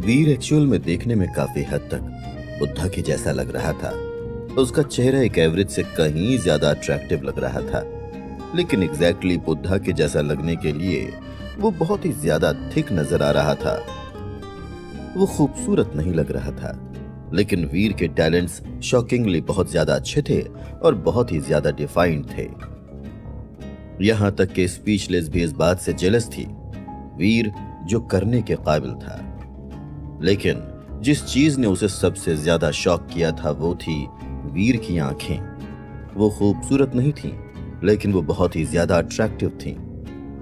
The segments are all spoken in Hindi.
वीर एक्चुअल में देखने में काफी हद तक बुद्धा के जैसा लग रहा था। उसका चेहरा एक एवरेज से कहीं ज्यादा अट्रैक्टिव लग रहा था, लेकिन एग्जैक्टली बुद्धा के जैसा लगने के लिए वो बहुत ही ज्यादा थिक नजर आ रहा था। वो खूबसूरत नहीं लग रहा था, लेकिन वीर के टैलेंट्स शॉकिंगली बहुत ज्यादा अच्छे थे और बहुत ही ज्यादा डिफाइंड थे। यहां तक कि स्पीचलेस भी इस बात से जेलस थी, वीर जो करने के काबिल था। लेकिन जिस चीज ने उसे सबसे ज्यादा शॉक किया था वो थी वीर की आंखें। वो खूबसूरत नहीं थीं, लेकिन वो बहुत ही ज्यादा अट्रैक्टिव थीं।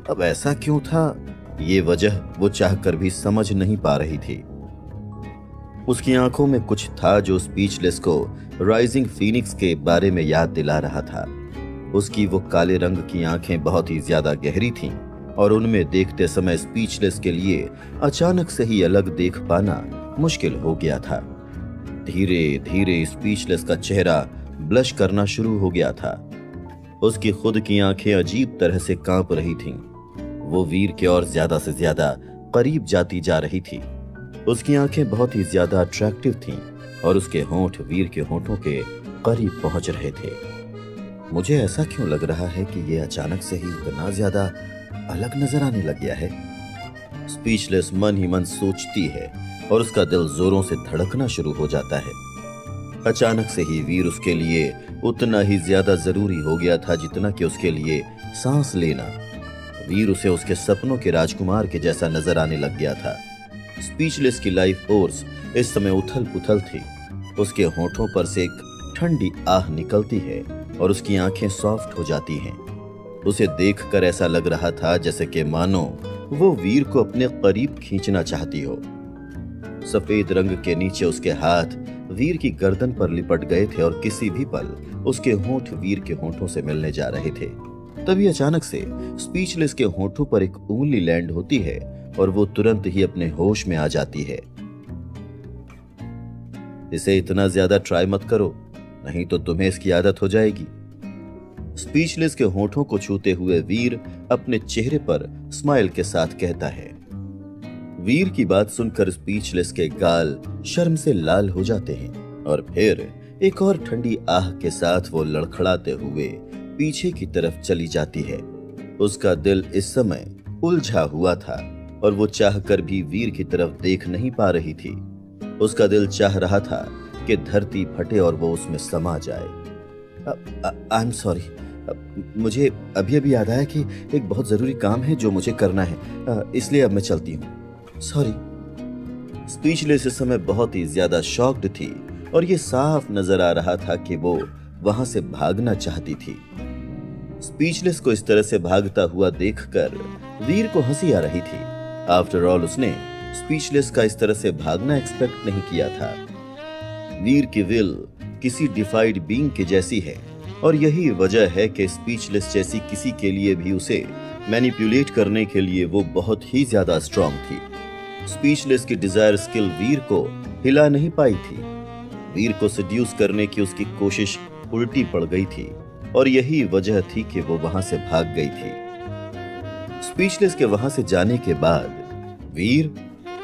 अब ऐसा क्यों था, ये वजह वो चाहकर भी समझ नहीं पा रही थी। उसकी आंखों में कुछ था जो स्पीचलेस को राइजिंग फीनिक्स के बारे में याद दिला रहा था। उसकी वो काले रंग की आंखें बहुत ही ज्यादा गहरी थीं और उनमें देखते समय स्पीचलेस के लिए अचानक से ही अलग देख पाना मुश्किल हो गया था। धीरे धीरे स्पीचलेस का चेहरा ब्लश करना शुरू हो गया था। उसकी खुद की आंखें अजीब तरह से कांप रही थीं। वो वीर के और ज्यादा से ज्यादा करीब जाती जा रही थी। उसकी आंखें बहुत ही ज्यादा अट्रैक्टिव थीं और उसके होंठ वीर के होंठों के करीब पहुंच रहे थे। मुझे ऐसा क्यों लग रहा है कि ये अचानक से ही इतना ज्यादा अलग नजर आने लग गया है? स्पीचलेस मन ही मन सोचती है और उसका दिल जोरों से धड़कना शुरू हो जाता है। अचानक से ही वीर उसके लिए उतना ही ज्यादा जरूरी हो गया था जितना कि उसके लिए सांस लेना। वीर उसे उसके सपनों के राजकुमार के जैसा नजर आने लग गया था। स्पीचलेस की लाइफ फोर्स इस समय उथल पुथल थी। उसके होठों पर से एक ठंडी आह निकलती है और उसकी आंखें सॉफ्ट हो जाती हैं। उसे देखकर ऐसा लग रहा था जैसे कि मानो वो वीर को अपने करीब खींचना चाहती हो। सफेद रंग के नीचे उसके हाथ वीर की गर्दन पर लिपट गए थे और किसी भी पल उसके होंठ वीर के होंठों से मिलने जा रहे थे। तभी अचानक से स्पीचलेस के होंठों पर एक उंगली लैंड होती है और वो तुरंत ही अपने होश में आ जाती है। इसे इतना ज्यादा ट्राई मत करो, नहीं तो तुम्हें इसकी आदत हो जाएगी। स्पीचलेस के होठों को छूते हुए वीर अपने चेहरे पर स्माइल के साथ कहता है। वीर की बात सुनकर स्पीचलेस के गाल शर्म से लाल हो जाते हैं और फिर एक और ठंडी आह के साथ वो लड़खड़ाते हुए पीछे की तरफ चली जाती है। उसका दिल इस समय उलझा हुआ था और वो चाहकर भी वीर की तरफ देख नहीं पा रही थी। उसका दिल चाह रहा था कि धरती फटे और वो उसमें समा जाए। आई एम सॉरी, मुझे अभी अभी याद आया कि एक बहुत जरूरी काम है जो मुझे करना है, इसलिए अब मैं चलती हूँ। सॉरी। स्पीचलेस इस समय बहुत ही ज्यादा शॉक्ड थी और ये साफ नजर आ रहा था कि वो वहां से भागना चाहती थी। स्पीचलेस को इस तरह से भागता हुआ देखकर वीर को हंसी आ रही थी। आफ्टर ऑल उसने स्पीचलेस का इस तरह से भागना एक्सपेक्ट नहीं किया था। वीर की विल किसी डिफाइड बीइंग की जैसी है और यही वजह है कि स्पीचलेस जैसी किसी के लिए भी उसे मैनिपुलेट करने के लिए वो बहुत ही ज्यादा स्ट्रांग थी। स्पीचलेस की डिजायर स्किल वीर को हिला नहीं पाई थी। वीर को सेड्यूस करने की उसकी कोशिश उल्टी पड़ गई थी और यही वजह थी कि वो वहां से भाग गई थी। स्पीचलेस के वहां से जाने के बाद वीर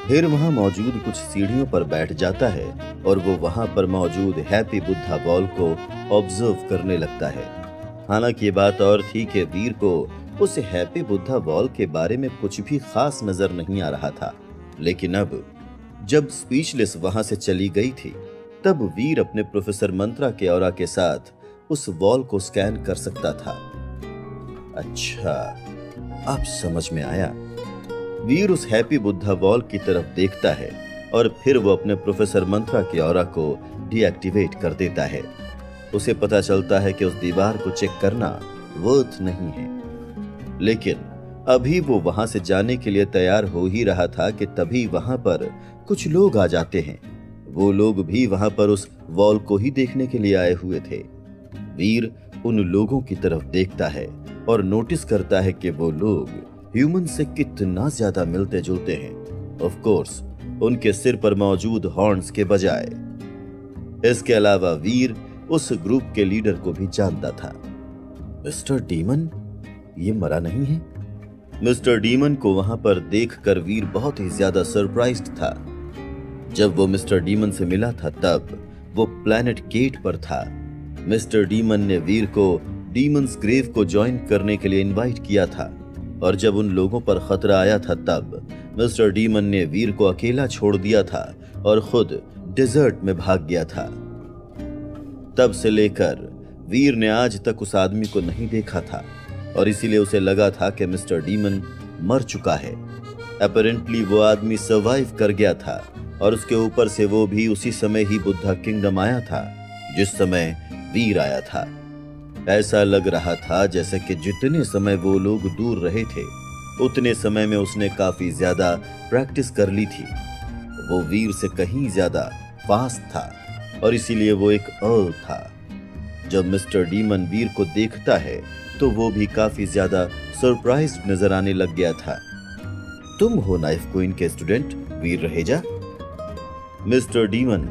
फिर वहां मौजूद कुछ सीढ़ियों पर बैठ जाता है और वो वहां पर मौजूद हैप्पी बुद्धा वॉल को ऑब्जर्व करने लगता है। हालांकि ये बात और थी कि वीर को उस हैप्पी बुद्धा वॉल के बारे में कुछ भी खास नजर नहीं आ रहा था, लेकिन अब जब स्पीचलेस वहां से चली गई थी तब वीर अपने प्रोफेसर मंत्रा के ऑरा के साथ उस वॉल को स्कैन कर सकता था। अच्छा, अब समझ में आया। वीर उस हैप्पी बुद्धा वॉल की तरफ देखता है और फिर वो अपने प्रोफेसर मंत्रा के ऑरा को डीएक्टिवेट कर देता है। उसे पता चलता है कि उस दीवार को चेक करना वर्थ नहीं है, लेकिन अभी वो वहां से जाने के लिए तैयार हो ही रहा था कि तभी वहां पर कुछ लोग आ जाते हैं। वो लोग भी वहां पर उस वॉल को ही देखने के लिए आए हुए थे। वीर उन लोगों की तरफ देखता है और नोटिस करता है कि वो लोग ह्यूमन से कितना ज्यादा मिलते जुलते हैं। ऑफ कोर्स उनके सिर पर मौजूद हॉर्न्स के बजाय। इसके अलावा वीर उस ग्रुप के लीडर को भी जानता था। मिस्टर डीमन, ये मरा नहीं है? मिस्टर डीमन को वहां पर देखकर वीर बहुत ही ज्यादा सरप्राइज्ड था। जब वो मिस्टर डीमन से मिला था तब वो प्लैनेट गेट पर था। मिस्टर डीमन ने वीर को डीमंस ग्रेव को ज्वाइन करने के लिए इनवाइट किया था और जब उन लोगों पर खतरा आया था तब मिस्टर डीमन ने वीर को अकेला छोड़ दिया था और खुद डेजर्ट में भाग गया था। तब से लेकर वीर ने आज तक उस आदमी को नहीं देखा था और इसीलिए उसे लगा था कि मिस्टर डीमन मर चुका है। अपैरेंटली वो आदमी सर्वाइव कर गया था और उसके ऊपर से वो भी उसी समय ही बुद्धा किंगडम आया था जिस समय वीर आया था। ऐसा लग रहा था जैसे कि जितने समय वो लोग दूर रहे थे उतने समय में उसने काफी ज्यादा प्रैक्टिस कर ली थी। वो वीर से कहीं ज्यादा फास्ट था और इसीलिए वो एक अर्ल था। जब मिस्टर डीमन वीर को देखता है तो वो भी काफी ज्यादा सरप्राइज्ड नजर आने लग गया था। तुम हो नाइफ क्वीन के स्टूडेंट वीर रहेजा? मिस्टर डीमन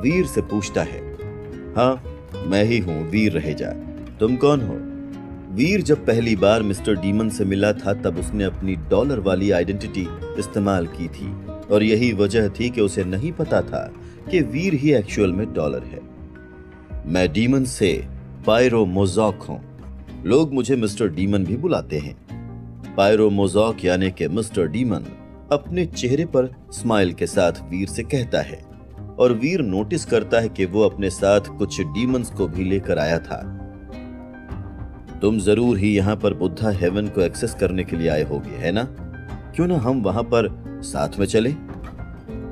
वीर से पूछता है। हाँ, मैं ही हूं वीर रहेजा। तुम कौन हो? वीर जब पहली बार मिस्टर डीमन से मिला था तब उसने अपनी डॉलर वाली आइडेंटिटी इस्तेमाल की थी और यही वजह थी कि उसे नहीं पता था कि वीर ही एक्चुअल में डॉलर है। मैं डीमन से पायरोमोज़ॉक हूं। लोग मुझे मिस्टर डीमन भी बुलाते हैं। पायरोमोज़ॉक यानी कि मिस्टर डीमन अपने चेहरे पर स्माइल के साथ वीर से कहता है और वीर नोटिस करता है कि वो अपने साथ कुछ डीमंस को भी लेकर आया था। तुम जरूर ही यहाँ पर बुद्धा हेवन को एक्सेस करने के लिए आए होगे, है ना? क्यों ना हम वहां पर साथ में चलें?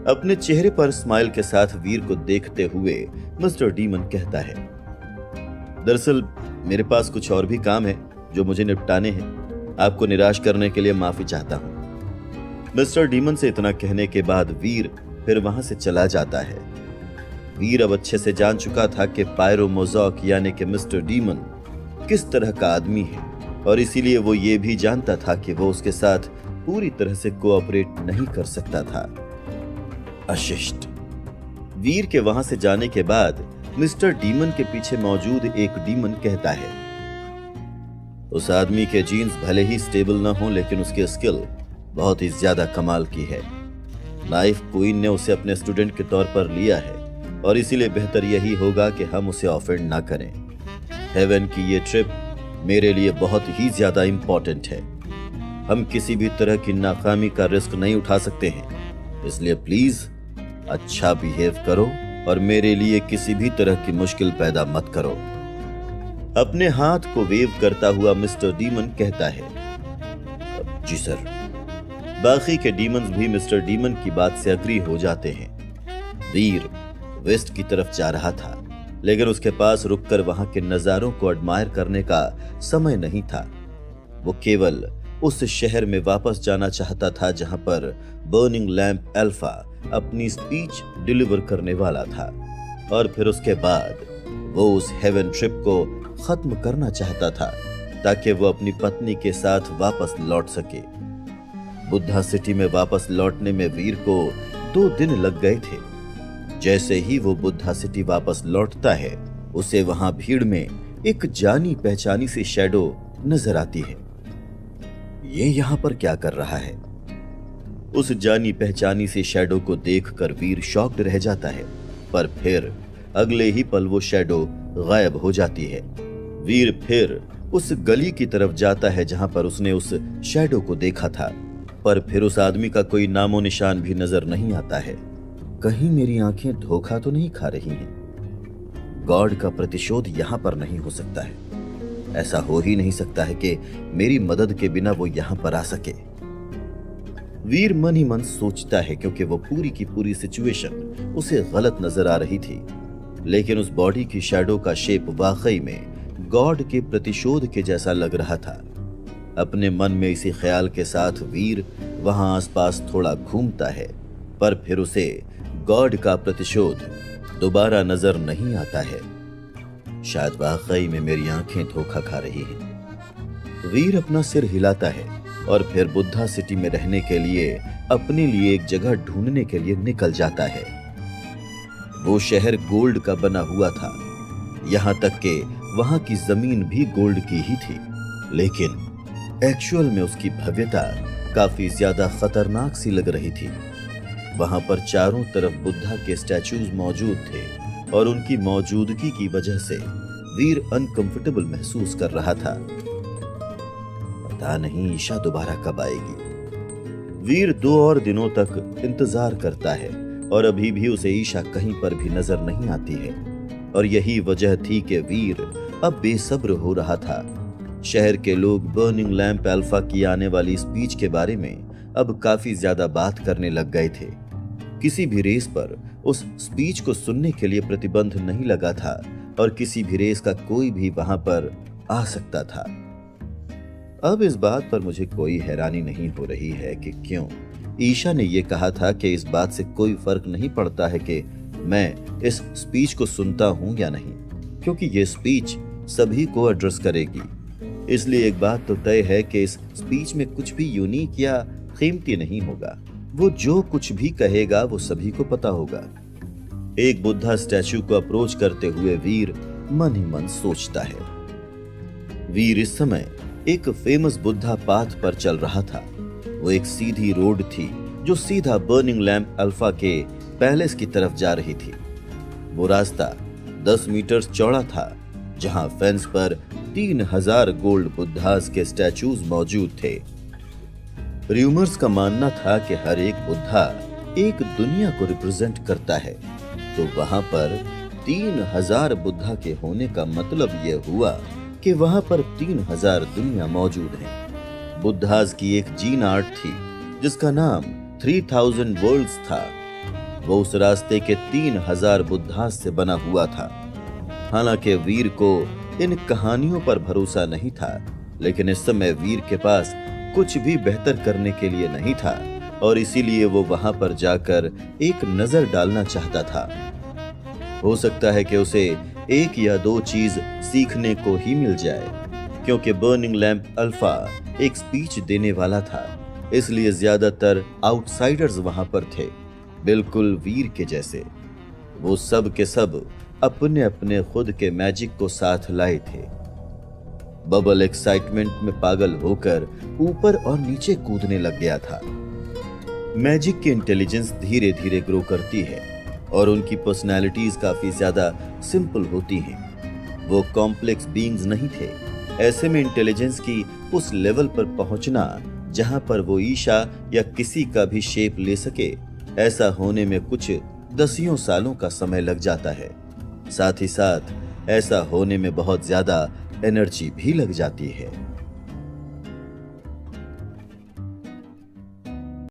अपने चेहरे पर स्माइल के साथ वीर को देखते हुए मिस्टर डीमन कहता है, दरअसल मेरे पास कुछ और भी काम है जो मुझे निपटाने हैं। आपको निराश करने के लिए माफी चाहता हूं। मिस्टर डीमन से इतना कहने के बाद वीर फिर वहां से चला जाता है। वीर अब अच्छे से जान चुका था कि पायरोमोज़ॉक यानी कि मिस्टर डीमन किस तरह का आदमी है और इसीलिए वो ये भी जानता था कि वो उसके साथ पूरी तरह से कोऑपरेट नहीं कर सकता था। अशिष्ट। वीर के वहां से जाने के बाद मिस्टर डीमन के पीछे मौजूद एक डीमन कहता है, उस आदमी के जीन्स भले ही स्टेबल न हो लेकिन उसकी स्किल बहुत ही ज्यादा कमाल की है। नाइफ क्वीन ने उसे अपने स्टूडेंट के तौर पर लिया है और इसीलिए बेहतर यही होगा कि हम उसे ऑफेंड ना करें। हेवन की ये ट्रिप मेरे लिए बहुत ही ज्यादा इंपॉर्टेंट है। हम किसी भी तरह की नाकामी का रिस्क नहीं उठा सकते हैं, इसलिए प्लीज अच्छा बिहेव करो और मेरे लिए किसी भी तरह की मुश्किल पैदा मत करो। अपने हाथ को वेव करता हुआ मिस्टर डीमन कहता है, जी सर। बाकी के डीमंस भी मिस्टर डीमन की बात से अग्री हो जाते हैं। वीर वेस्ट की तरफ जा रहा था लेकिन उसके पास रुककर वहां के नजारों को एडमायर करने का समय नहीं था। वो केवल उस शहर में वापस जाना चाहता था जहां पर बर्निंग लैंप अल्फा अपनी स्पीच डिलीवर करने वाला था और फिर उसके बाद वो उस हेवन ट्रिप को खत्म करना चाहता था ताकि वो अपनी पत्नी के साथ वापस लौट सके। बुद्धा सिटी में वापस लौटने में वीर को 2 दिन लग गए थे। जैसे ही वो बुद्धा सिटी वापस लौटता है उसे वहां भीड़ में एक जानी पहचानी सी शैडो नजर आती है। ये यहाँ पर क्या कर रहा है? उस जानी पहचानी सी शैडो को देखकर वीर शॉक्ड रह जाता है पर फिर अगले ही पल वो शैडो गायब हो जाती है। वीर फिर उस गली की तरफ जाता है जहां पर उसने उस शैडो को देखा था पर फिर उस आदमी का कोई नामो निशान भी नजर नहीं आता है। कहीं मेरी आंखें धोखा तो नहीं खा रही हैं? गॉड का प्रतिशोध यहां पर नहीं हो सकता है। ऐसा हो ही नहीं सकता है कि मेरी मदद के बिना वो यहां पर आ सके। वीर मन ही मन सोचता है क्योंकि वो पूरी की पूरी सिचुएशन उसे गलत नजर आ रही थी लेकिन उस बॉडी की शैडो का शेप वाकई में गॉड के प्रतिशोध के जैसा लग रहा था। अपने मन में इसी ख्याल के साथ वीर वहां आसपास थोड़ा घूमता है पर फिर उसे गॉड का प्रतिशोध दोबारा नजर नहीं आता है। शायद वाकई में मेरी आंखें धोखा खा रही हैं। वीर अपना सिर हिलाता है और फिर बुद्धा सिटी में रहने के लिए अपने लिए एक जगह ढूंढने के लिए निकल जाता है। वो शहर गोल्ड का बना हुआ था, यहां तक कि वहां की जमीन भी गोल्ड की ही थी लेकिन एक्चुअल में उसकी भव्यता काफी ज्यादा खतरनाक सी लग रही थी। वहां पर चारों तरफ बुद्धा के स्टैचूज मौजूद थे और उनकी मौजूदगी की वजह से वीर अनकंफर्टेबल महसूस कर रहा था। पता नहीं ईशा दोबारा कब आएगी। वीर 2 और दिनों तक इंतजार करता है और अभी भी उसे ईशा कहीं पर भी नजर नहीं आती है। और यही वजह थी कि वीर अब बेसब्र हो रहा था। शहर के लोग बर्निंग लैंप अल्फा की आने वाली स्पीच के बारे में अब काफी ज्यादा बात करने लग गए थे। किसी भी रेस पर उस स्पीच को सुनने के लिए प्रतिबंध नहीं लगा था और किसी भी रेस का कोई भी वहां पर आ सकता था। अब इस बात पर मुझे कोई हैरानी नहीं हो रही है कि क्यों ईशा ने यह कहा था कि इस बात से कोई फर्क नहीं पड़ता है कि मैं इस स्पीच को सुनता हूं या नहीं, क्योंकि यह स्पीच सभी को एड्रेस करेगी। इसलिए एक बात तो तय है कि इस स्पीच में कुछ भी यूनिक या कीमती नहीं होगा। वो जो कुछ भी कहेगा वो सभी को पता होगा। एक बुद्धा स्टैचू को अप्रोच करते हुए वीर मन ही मन सोचता है। वीर इस समय एक फेमस बुद्धा पाथ पर चल रहा था। वो एक सीधी रोड थी जो सीधा बर्निंग लैंप अल्फा के पैलेस की तरफ जा रही थी। वो रास्ता 10 मीटर चौड़ा था, जहां फेंस पर 3000 गोल्ड बुद्धास के स्टैचूज मौजूद थे। र्यूमर्स का मानना था कि हर एक बुद्धा एक दुनिया को रिप्रेजेंट करता है, तो वहां पर 3000 बुद्धा के होने का मतलब यह हुआ कि वहां पर 3000 दुनिया मौजूद हैं। बुद्धास की एक जीन आर्ट थी जिसका नाम 3000 वर्ल्ड्स था। वो उस रास्ते के 3000 बुद्धास से बना हुआ था। हालांकि वीर को इन कहानियों पर भरोसा नहीं था, लेकिन इस समय वीर के पास कुछ भी बेहतर करने के लिए नहीं था और इसीलिए वो वहां पर जाकर एक नजर डालना चाहता था। हो सकता है कि उसे 1 या 2 चीज सीखने को ही मिल जाए, क्योंकि बर्निंग लैंप अल्फा एक स्पीच देने वाला था, इसलिए ज्यादातर आउटसाइडर्स वहां पर थे, बिल्कुल वीर के जैसे। वो सब के सब अपने अपने खुद के मैजिक को साथ लाए थे। बबल एक्साइटमेंट में पागल होकर ऊपर और नीचे कूदने लग गया था। मैजिक की इंटेलिजेंस धीरे धीरे ग्रो करती है और उनकी पर्सनैलिटीज काफी ज्यादा सिंपल होती हैं। वो कॉम्प्लेक्स बीइंग्स नहीं थे। ऐसे में इंटेलिजेंस की उस लेवल पर पहुंचना जहां पर वो ईशा या किसी का भी शेप ले सके, ऐसा होने में कुछ 10 सालों का समय लग जाता है। साथ ही साथ ऐसा होने में बहुत ज्यादा एनर्जी भी लग जाती है।